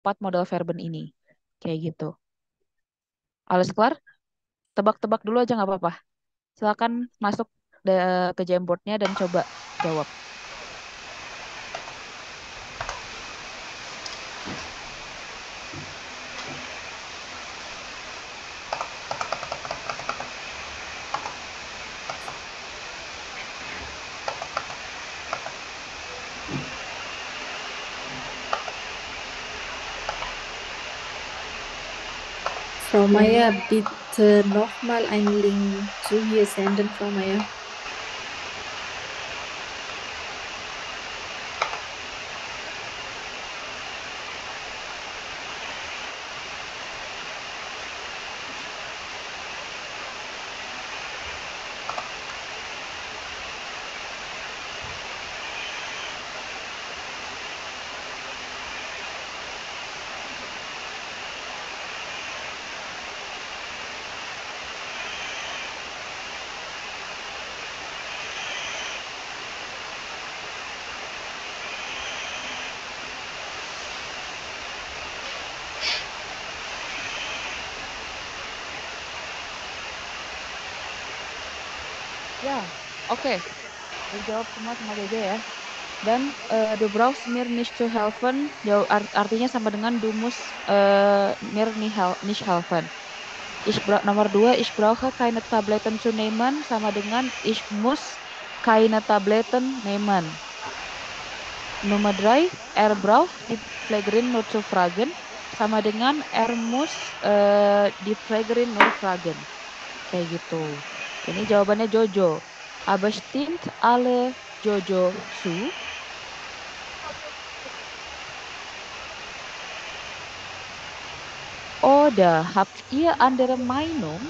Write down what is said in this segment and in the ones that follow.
4 model verben ini. Kayak gitu. Alles kelar? Tebak-tebak dulu aja nggak apa-apa. Silakan masuk ke Jamboardnya dan coba jawab. Frau Meier, bitte nochmal einen Link zu hier senden, Frau Meier. Ya, oke. Dijawab semua sama Jaja ya. Dan du brauchst mir nicht zu helfen, artinya sama dengan du musst mir nicht helfen. Nomor dua, ich brauche keine Tabletten zu nehmen, sama dengan ich muss keine Tabletten nehmen. Nomor drei, braucht die Pflegerin nur zu fragen, sama dengan muss die Pflegerin nur fragen. Kayak gitu. Ini jawabannya Jojo. Aber stimmt alle Jojo zu? Oder habt ihr andere Meinung?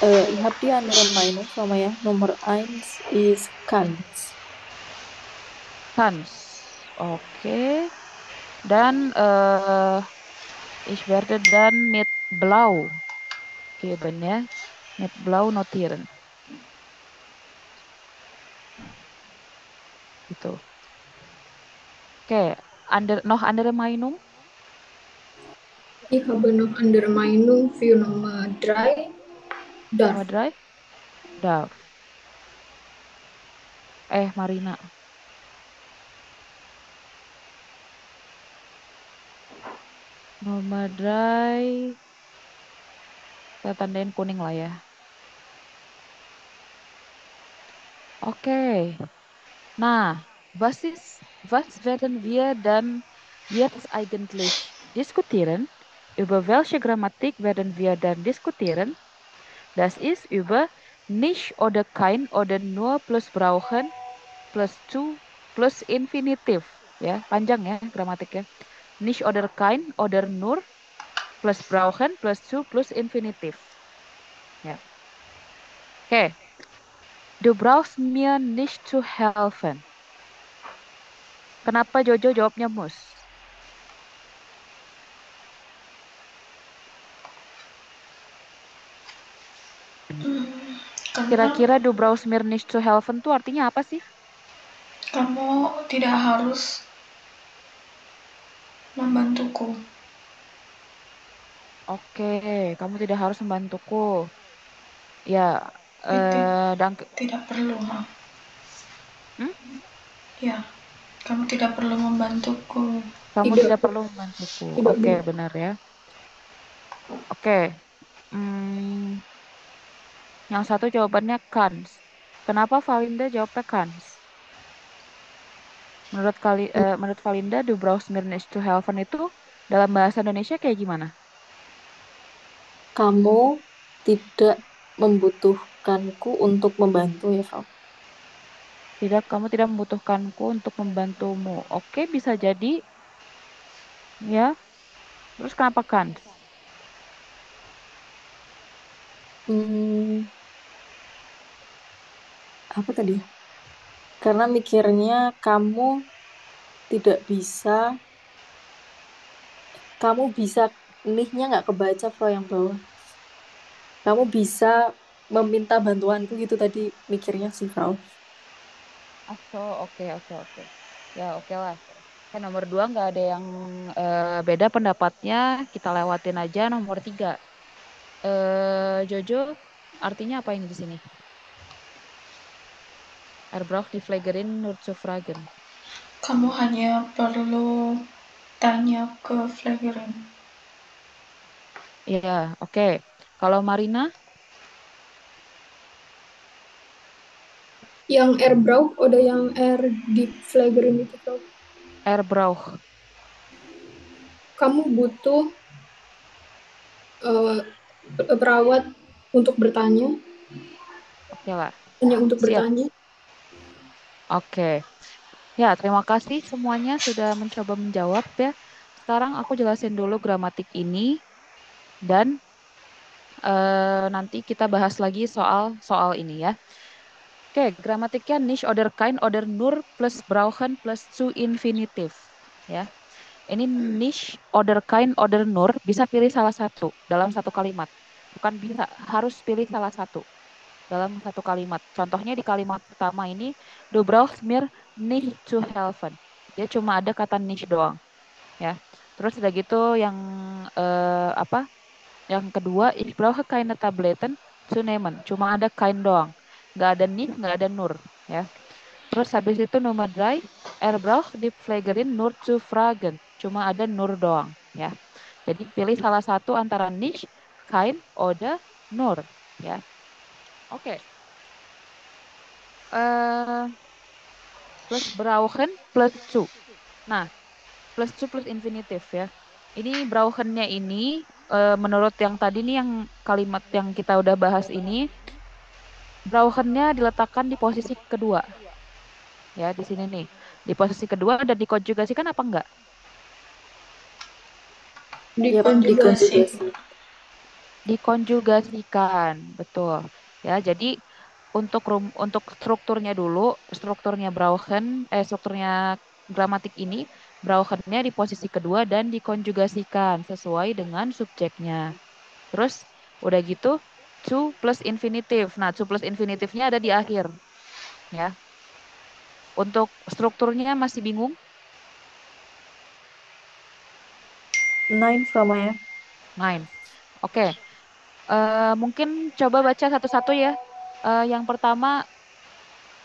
Ich habe die andere Meinung, Frau Meier. Nummer eins ist Kant. Hans. Oke. Dan ich werde dann mit Blau geben ya. Mit Blau notieren. Gitu. Oke. Noch andere Meinung? Ich habe noch andere Meinung für Nummer 3. Nummer Darf. drei? Darf. Marina. Nomor drei. Kita tandain kuning lah ya. Oke. Nah, was werden wir dann jetzt eigentlich diskutieren? Über welche Grammatik werden wir dann diskutieren? Das ist über nicht oder kein oder nur plus brauchen plus zu plus Infinitiv. Ya, panjang ya gramatiknya. Nicht oder kein oder nur plus brauchen plus zu plus Infinitiv. Ya. Oke, du brauchst mir nicht zu helfen. Kenapa Jojo jawabnya mus? Karena Kira-kira du brauchst mir nicht zu helfen tuh artinya apa sih? kamu tidak harus membantuku. Oke, kamu tidak harus membantuku. Ya, Tidak, dan tidak perlu. Ha? hmm? Ya, kamu tidak perlu membantuku. Kamu Tidak, tidak perlu membantuku. tidak Oke, perlu. benar ya. Oke, hmm, yang satu jawabannya kans. Kenapa Valinda jawabnya kans? Menurut Valinda, du brauchst mir nicht zu helfen itu dalam bahasa Indonesia kayak gimana? Kamu tidak membutuhkanku untuk membantu ya, Frau. Tidak, kamu tidak membutuhkanku untuk membantumu. Oke, bisa jadi ya. Terus kenapa kans? Hmm, apa tadi ya? Karena mikirnya kamu tidak bisa, kamu bisa, nih-nya nggak kebaca, Frau, yang bawah. Kamu bisa meminta bantuanku gitu tadi mikirnya sih, Frau. Aso, oke, oke, oke. Ya, oke lah. Nomor 2 nggak ada yang beda pendapatnya. Kita lewatin aja nomor 3. Jojo, artinya apa ini di sini? Erbraucht die Pflegerin nur zu fragen. Kamu hanya perlu tanya ke Flagerin. Iya, oke. Kalau Marina, Yang Airbrow oder yang Air Deep Flagrin itu, Prof. Erbraucht. Kamu butuh eh, perawat untuk bertanya, Oke lah, hanya untuk siap. bertanya. Oke. Ya, terima kasih semuanya sudah mencoba menjawab ya. Sekarang aku jelasin dulu gramatik ini dan nanti kita bahas lagi soal ini ya. Oke, gramatiknya nicht oder kein oder nur plus brauchen plus zu infinitiv. Ya, ini nicht oder kein oder nur bisa pilih salah satu dalam satu kalimat. Bukan bisa, harus pilih salah satu dalam satu kalimat. Contohnya di kalimat pertama ini, du brauchst mir nicht zu helfen. Dia cuma ada kata nicht doang, ya. Terus udah gitu yang apa? Yang kedua, ich brauche keine Tabletten zu nehmen. Cuma ada kein doang. Nggak ada nicht, nggak ada nur, ya. Terus habis itu nomor 3, er braucht die Pflegerin nur zu fragen. Cuma ada nur doang, ya. Jadi pilih salah satu antara nicht, kein, oder nur, ya. Oke. eh Plus brauchen plus zu. Nah, plus zu plus infinitif ya. Ini brauchennya ini menurut yang tadi nih yang kalimat yang kita udah bahas ini, brauchennya diletakkan di posisi kedua ya di sini nih. Di posisi kedua dan dikonjugasikan apa enggak? Yap, Dikonjugasi. dikonjugasi. Dikonjugasikan, betul. Ya, jadi untuk strukturnya dulu, strukturnya Brauchen, strukturnya gramatik ini, Brauchennya di posisi kedua dan dikonjugasikan sesuai dengan subjeknya. Terus udah gitu, to plus infinitif. Nah, to plus infinitifnya ada di akhir, ya. Untuk strukturnya masih bingung? Nine from ya. Nine. Oke. Mungkin coba baca satu-satu ya. Yang pertama,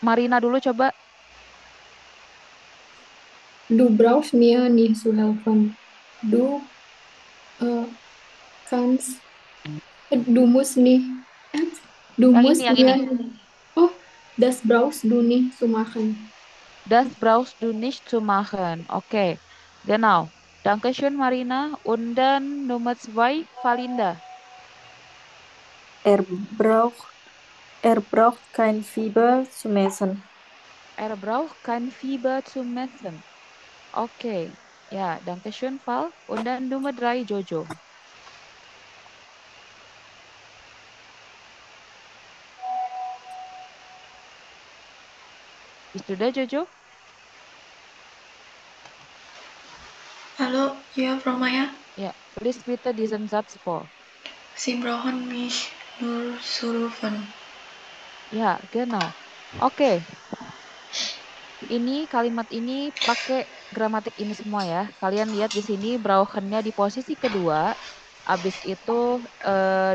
Marina dulu coba. Du brauchst mir nicht zu helfen. Du kannst, du musst nicht, du Yang ini, musst yang ini. mir, oh, das brauchst du nicht zu machen. Das brauchst du nicht zu machen. Okay, genau. Dankeschön, Marina. Und dann Nummer 2, Valinda. Er braucht, er braucht kein Fieber zu messen. Er braucht kein Fieber zu messen. Okay, ja, Dankeschön, Val. Und dann Nummer 3, Jojo. Bist du da, Jojo? Hallo, ja, Frau Maya. Ja, lies bitte diesen Satz vor. Sie brauchen mich nur zu rufen. Ja, genau. Oke, ini kalimat ini pakai gramatik ini semua ya. Kalian lihat di sini brauchennya di posisi kedua. Abis itu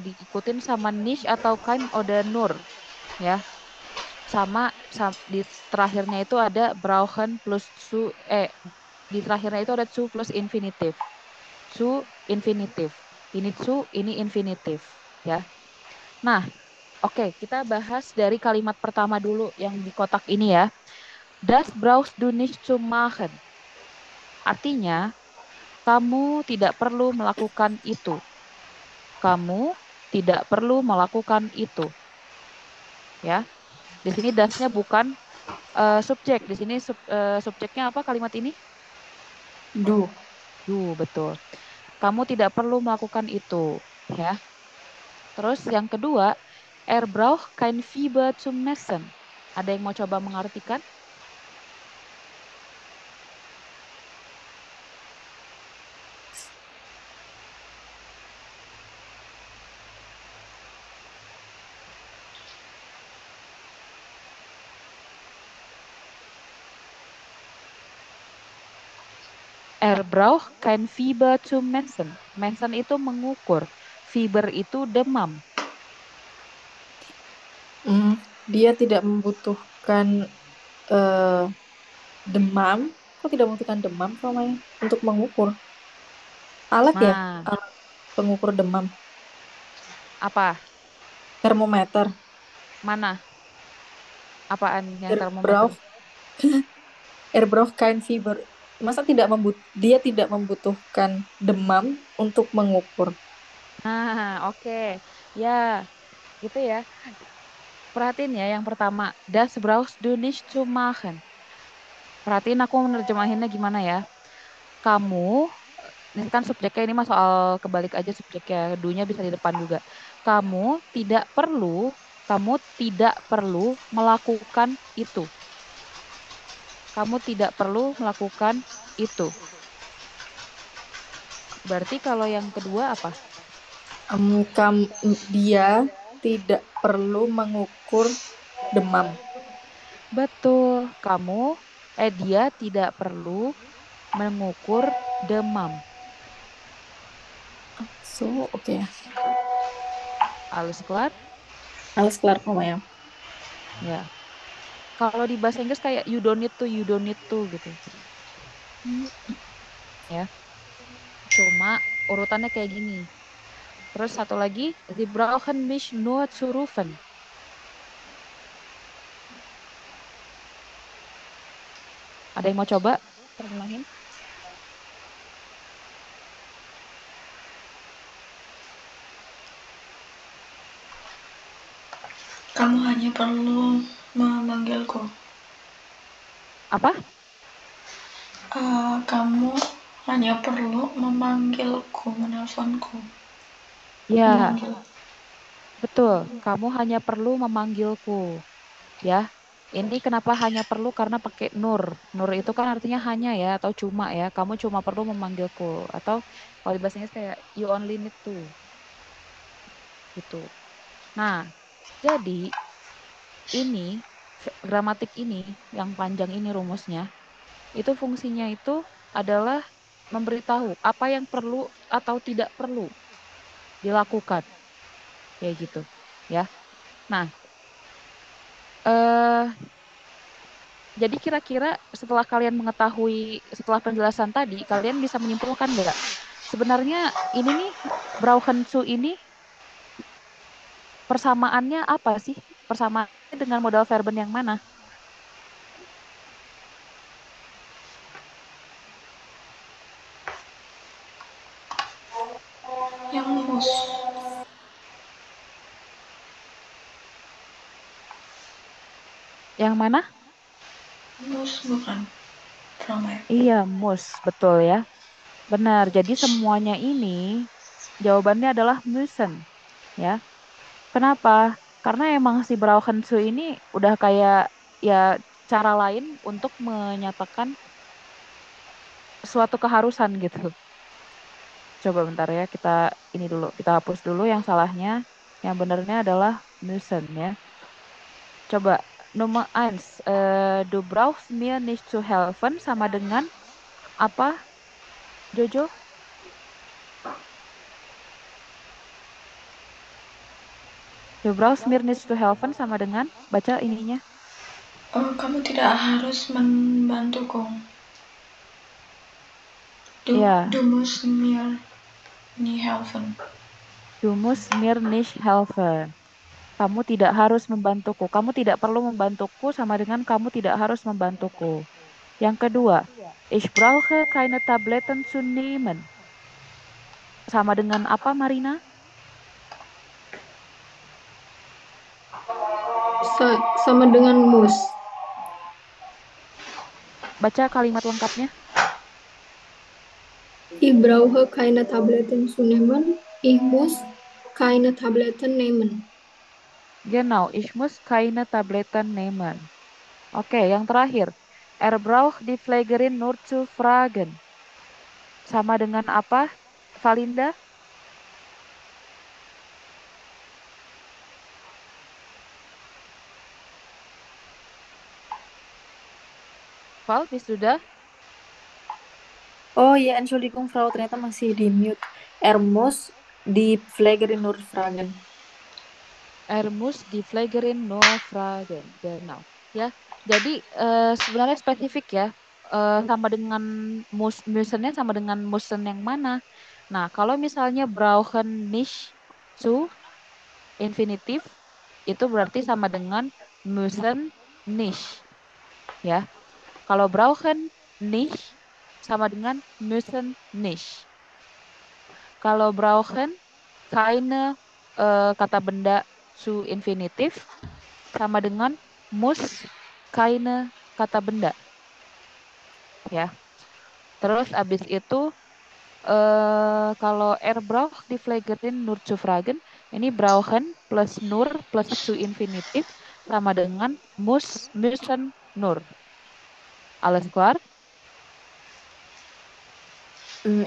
diikutin sama niche atau kein oder nur ya. Di terakhirnya itu ada brauchen plus zu di terakhirnya itu ada zu plus infinitif. Zu infinitif. Ini zu, ini infinitif ya. Nah, oke, kita bahas dari kalimat pertama dulu yang di kotak ini ya. Das brauchst du nicht zu machen. Artinya, kamu tidak perlu melakukan itu. Kamu tidak perlu melakukan itu. Ya, di sini dasnya bukan subjek. Di sini subjeknya apa kalimat ini? Du. Betul. Kamu tidak perlu melakukan itu. Ya. Terus yang kedua, er braucht kein Fieber zum Messen. Ada yang mau coba mengartikan? Brauch kein Fieber zu messen. Messen itu mengukur. Fieber itu demam. Dia tidak membutuhkan eh, demam. Kok tidak membutuhkan demam, Maya? Untuk mengukur. Alat ya? Nah, Alat pengukur demam. apa? Termometer. Mana? Apaan yang termometer? Erbroch. Erbroch kein Fieber. Masa dia tidak membutuhkan demam untuk mengukur? Nah, oke. Ya, gitu ya. Perhatiin ya yang pertama. Das brauchst du nicht zu machen. Perhatiin aku menerjemahinnya gimana ya. Kamu, ini kan subjeknya ini mah soal kebalik aja subjeknya. Dunya bisa di depan juga. Kamu tidak perlu, kamu tidak perlu melakukan itu. Kamu tidak perlu melakukan itu. Berarti kalau yang kedua apa? Dia tidak perlu mengukur demam. Betul, dia tidak perlu mengukur demam. So, oke ya. Halus kelar? Harus kelar, Maya. Ya. Kalau di bahasa Inggris kayak you don't need to gitu. Ya. Cuma urutannya kayak gini. Terus satu lagi, Sie brauchen mich nur zu rufen. Ada yang mau coba terjemahin? Kamu hanya perlu memanggilku. Apa? Kamu hanya perlu memanggilku, menelponku. Ya, Memanggil. betul. Kamu hanya perlu memanggilku. Ya. Ini kenapa hanya perlu karena pakai nur. Nur itu kan artinya hanya ya atau cuma ya. Kamu cuma perlu memanggilku atau kalau di bahasa Inggris kayak you only need to gitu. Nah, jadi ini gramatik ini yang panjang ini rumusnya itu fungsinya itu adalah memberitahu apa yang perlu atau tidak perlu dilakukan kayak gitu ya. Nah, eh jadi kira-kira setelah penjelasan tadi, kalian bisa menyimpulkan nggak? Sebenarnya ini nih, brauchen zu ini persamaannya apa sih? Persamaannya dengan modal verben yang mana? Yang mus. Yang mana? Mus bukan. Prompt. Iya, muss, betul ya. Benar, jadi semuanya ini jawabannya adalah müssen, ya. Kenapa? Karena emang si brauchen zu ini udah kayak ya cara lain untuk menyatakan suatu keharusan gitu. Coba bentar ya, ini dulu, kita hapus dulu yang salahnya. Yang benernya adalah müssen ya. Coba nomor 1, du brauchst mir nicht zu helfen sama dengan apa, Jojo? Du brauchst mir nicht zu helfen sama dengan baca ininya. Kamu tidak harus membantuku. Iya, Du musst mir nie helfen. du musst mir nicht helfen. Kamu tidak harus membantuku. Kamu tidak perlu membantuku sama dengan kamu tidak harus membantuku. Yang kedua, ich brauche keine Tabletten zu nehmen. Sama dengan apa, Marina? Sama dengan mus. Baca kalimat lengkapnya. Ich brauche keine Tabletten zu nehmen. Ich muss keine Tabletten nehmen. Genau, ich muss keine Tabletten nehmen. Oke, yang terakhir. Braucht die Pflegerin nur zu fragen. Sama dengan apa, Valinda? Val, sudah? Oh ya, Entschuldigung, Frau, ternyata masih di mute. Ermus di Pflegerin nur Fragen. Ermus die Pflegerin nur fragen. Genau. Ya, jadi sebenarnya spesifik ya. Sama dengan müsennya sama dengan müssen yang mana? Nah, kalau misalnya brauchen nicht zu infinitif itu berarti sama dengan müssen nicht, ya. Kalau brauchen nicht sama dengan müssen nicht. Kalau brauchen keine kata benda zu infinitif sama dengan muss keine kata benda, ya. Terus abis itu kalau er braucht die Pflegerin nur zu fragen, ini brauchen plus nur plus zu infinitif sama dengan muss, müssen, nur. Alles klar?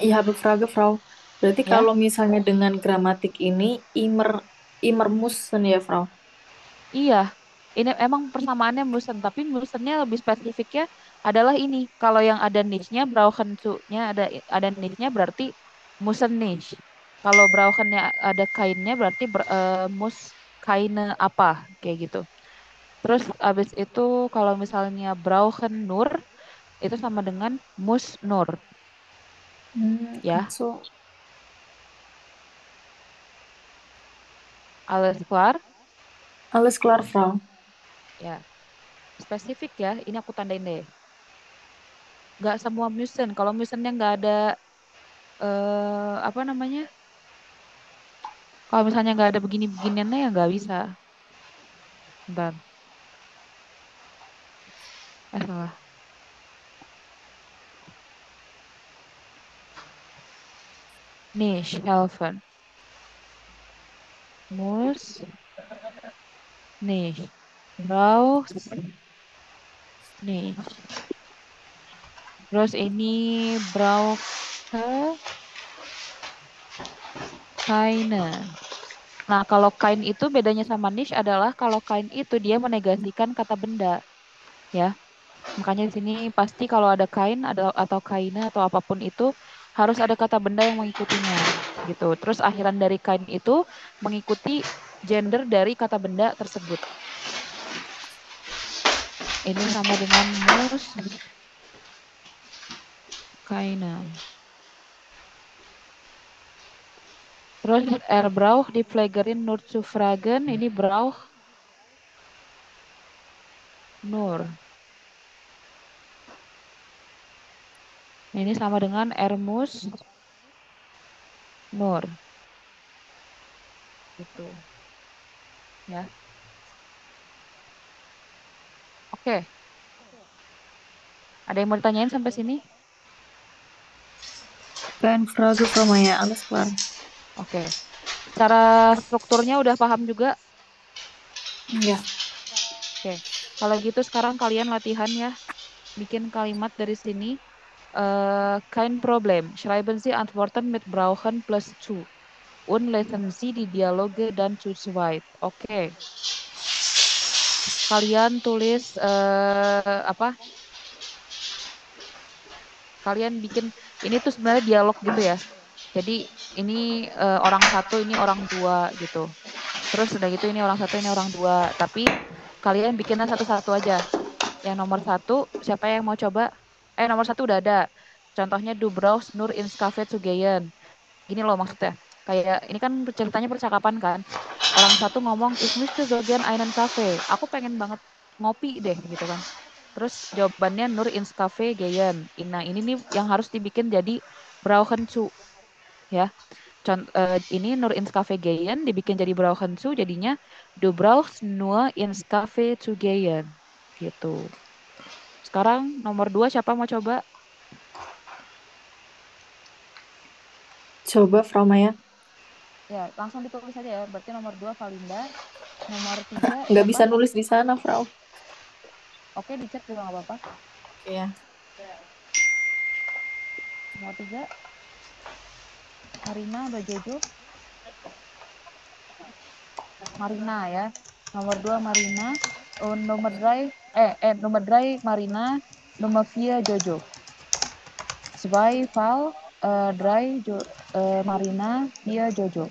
Ich habe Frage, Frau. Berarti Ya, kalau misalnya dengan gramatik ini, immer müssen ya, Frau? iya. Ini emang persamaannya müssen, tapi müssennya lebih spesifiknya adalah ini. Kalau yang ada niche-nya, brauchen zu-nya ada niche-nya berarti müssen nicht. Kalau brauchen-nya ada kainnya berarti muss keine apa kayak gitu. Terus abis itu kalau misalnya brauchen nur itu sama dengan muss nur, Ach ya. so. Alles klar? Alles klar, Frau. Ya, spesifik ya. Ini aku tandain deh. Nggak semua müssen. Kalau müssennya nggak ada apa namanya? Kalau misalnya nggak ada begini-beginiannya ya nggak bisa. Bentar, salah. Nicht helfen. Muss nicht. Brauchst nicht. Terus ini brauche keine. Nah, kalau kain itu bedanya sama niche adalah kalau kain itu dia menegasikan kata benda, ya. Makanya di sini pasti kalau ada kain ada atau kaina atau apapun itu harus ada kata benda yang mengikutinya, gitu. Terus akhiran dari kain itu mengikuti gender dari kata benda tersebut. Ini sama dengan mus, kaina. Terus brauch di Pflegerin nur zu fragen, ini brauch nur. Ini sama dengan mus nur. Gitu. Ya. Oke. Ada yang mau ditanyain sampai sini? Keine Frage, Frau Maya. Alles klar. Oke. Cara strukturnya udah paham juga? Ya. Oke. Kalau gitu sekarang kalian latihan ya. Bikin kalimat dari sini. Kein Problem. Schreiben Sie Antworten mit brauchen plus zu. Und lesen Sie die Dialoge dan zu zweit. Oke. Kalian tulis apa? Kalian bikin ini tuh sebenarnya dialog gitu ya. Jadi ini orang satu, ini orang dua gitu. Terus udah gitu ini orang satu, ini orang dua. Tapi kalian bikinnya satu-satu aja. Yang nomor satu, siapa yang mau coba? Nomor satu udah ada. Contohnya Du brauchst nur ins Café zu gehen. Gini loh maksudnya. Kayak ini kan ceritanya percakapan kan. Orang satu ngomong, ich möchte so gern einen Kaffee. Aku pengen banget ngopi deh gitu kan. Terus jawabannya nur ins Café gehen. Nah ini nih yang harus dibikin jadi brauchen zu, ya. Ini nur ins Café gehen dibikin jadi brauchen zu jadinya du brauchst nur ins Café zu gehen. Gitu. Sekarang nomor dua siapa mau coba? Coba, Frau Maya. Ya, langsung ditulis aja ya. Berarti nomor dua Valinda. Nomor tiga Nggak siapa? bisa nulis di sana, Frau. Oke, di chat juga nggak apa-apa. Iya. Nomor tiga Marina udah Jojo. Marina ya. Nomor dua Marina. Nomor dry Marina. Nomor 4 Jojo. Zwei, Val, drei, Marina, vier, Jojo.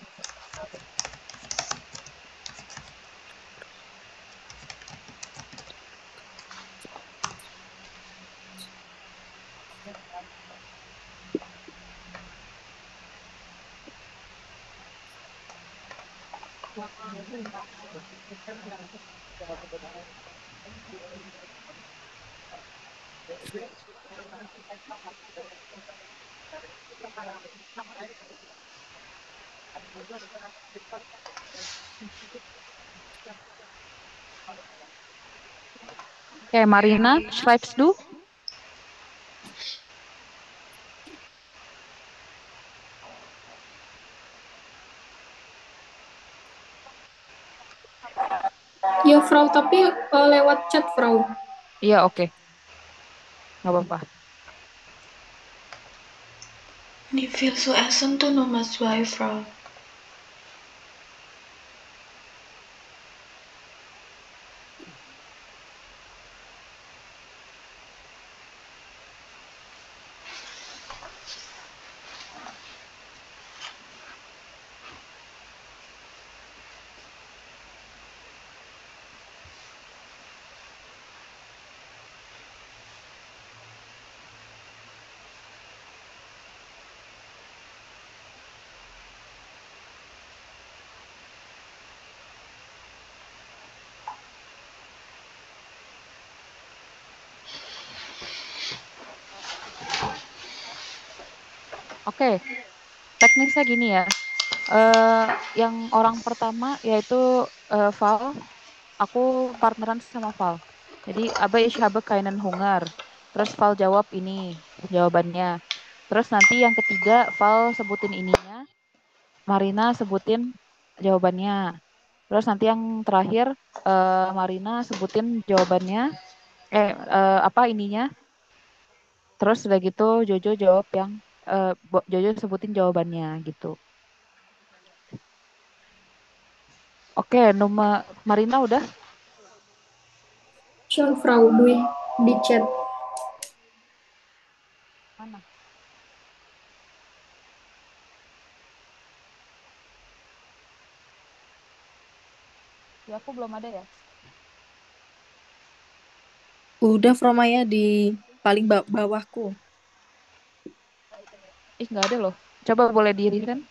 Oke, Marina, schreibst du? Ya, Frau, tapi lewat chat, Frau. Iya, oke. Nggak apa-apa. Nicht viel zu essen, du Nummer 2, Frau. Oke, teknisnya gini ya. Eh, yang orang pertama yaitu Val. Aku partneran sama Val. Jadi, aber ich habe keinen Hunger. Terus Val jawab ini jawabannya. Terus nanti yang ketiga Val sebutin ininya, Marina sebutin jawabannya. Terus nanti yang terakhir Marina sebutin jawabannya, apa ininya. Terus udah gitu Jojo jawab yang Jojo sebutin jawabannya gitu. Oke, nomor Marina udah. Schon, Frau, di chat. Mana? Ya aku belum ada ya. Udah Fromaya di paling bawahku. Ih, nggak ada loh. Coba boleh di resend.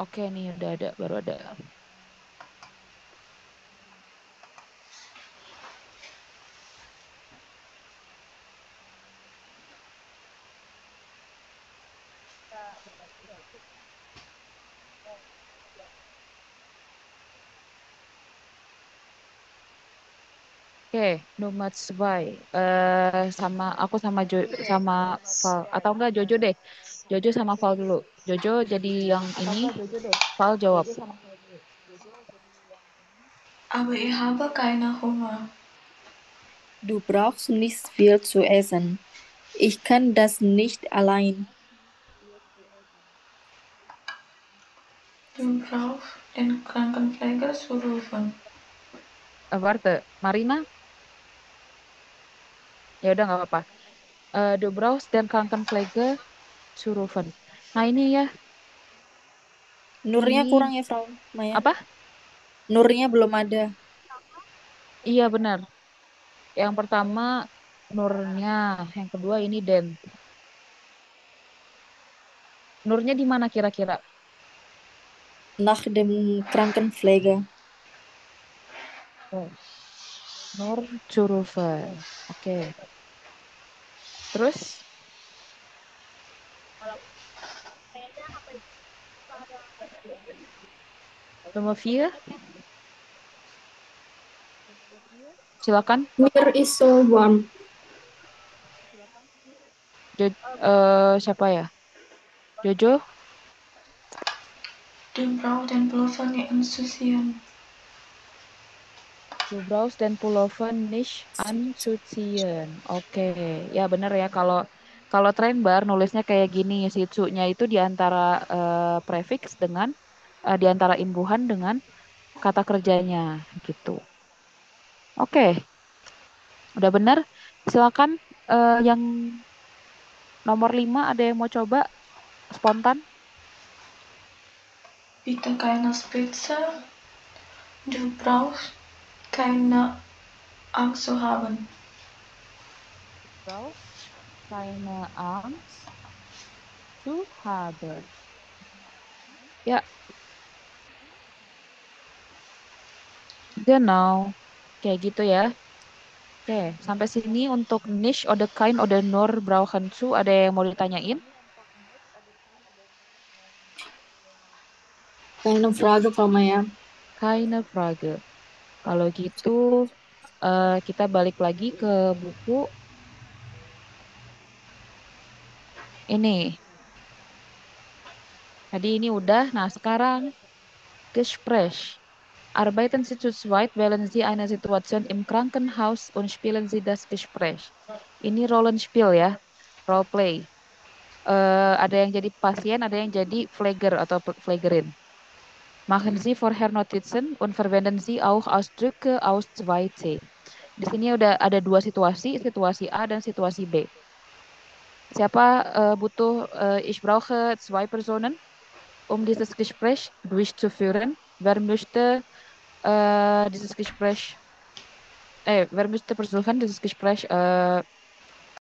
Oke nih udah ada, baru ada. Oke, nomor zwei. Sama aku sama Val atau enggak Jojo deh. Jojo sama Val dulu. Jojo jadi yang ini, Val jawab. Aber ich habe keinen Hunger. Du brauchst nicht viel zu essen. Ich kann das nicht allein. Du brauchst den Krankenpfleger zu rufen. Warte, Marina? Ya udah nggak apa-apa. Du brauchst den Krankenpfleger zu rufen. Nah ini ya, Nurnya ini kurang ya, Frau Maya. apa? Nurnya belum ada. Iya benar. Yang pertama Nurnya, yang kedua ini Den. Nurnya di mana kira-kira? Nach dem Krankenpfleger. Oh, Nur Curuvan. Oke. Terus nomor 4, silakan. Mir is so warm. Siapa ya? Jojo, Du brauchst den Pullover nicht anzuziehen. du brauchst den Pullover nicht anzuziehen. Oke, ya bener ya kalau kalau Trainbar nulisnya kayak gini, si nya itu di antara prefix dengan di antara imbuhan dengan kata kerjanya gitu. Oke, udah benar. Silakan yang nomor 5 ada yang mau coba spontan? Bitte keine Spitze. Du brauchst keine Angst zu haben. Brauch keine Angst zu haben. Ya, genau. Kayak gitu ya. Oke, sampai sini untuk niche, oder kein, oder nur brauchen zu. Ada yang mau ditanyain? Keine Frage, Frau Maya. Keine Frage. Kalau gitu, kita balik lagi ke buku ini. Tadi ini udah. Nah, sekarang Gespräch. Arbeiten Sie zu zweit, wählen Sie eine Situation im Krankenhaus und spielen Sie das Gespräch. Ini Rollenspiel ya, role play. Ada yang jadi pasien, ada yang jadi Pfleger atau Pflegerin. Machen Sie vorher Notizen und verwenden Sie auch Ausdrücke aus 2c. Di sini udah ada dua situasi, situasi A dan situasi B. Siapa butuh ich brauche zwei Personen, um dieses Gespräch durchzuführen. Wer möchte dieses Gespräch, wer möchte versuchen, dieses Gespräch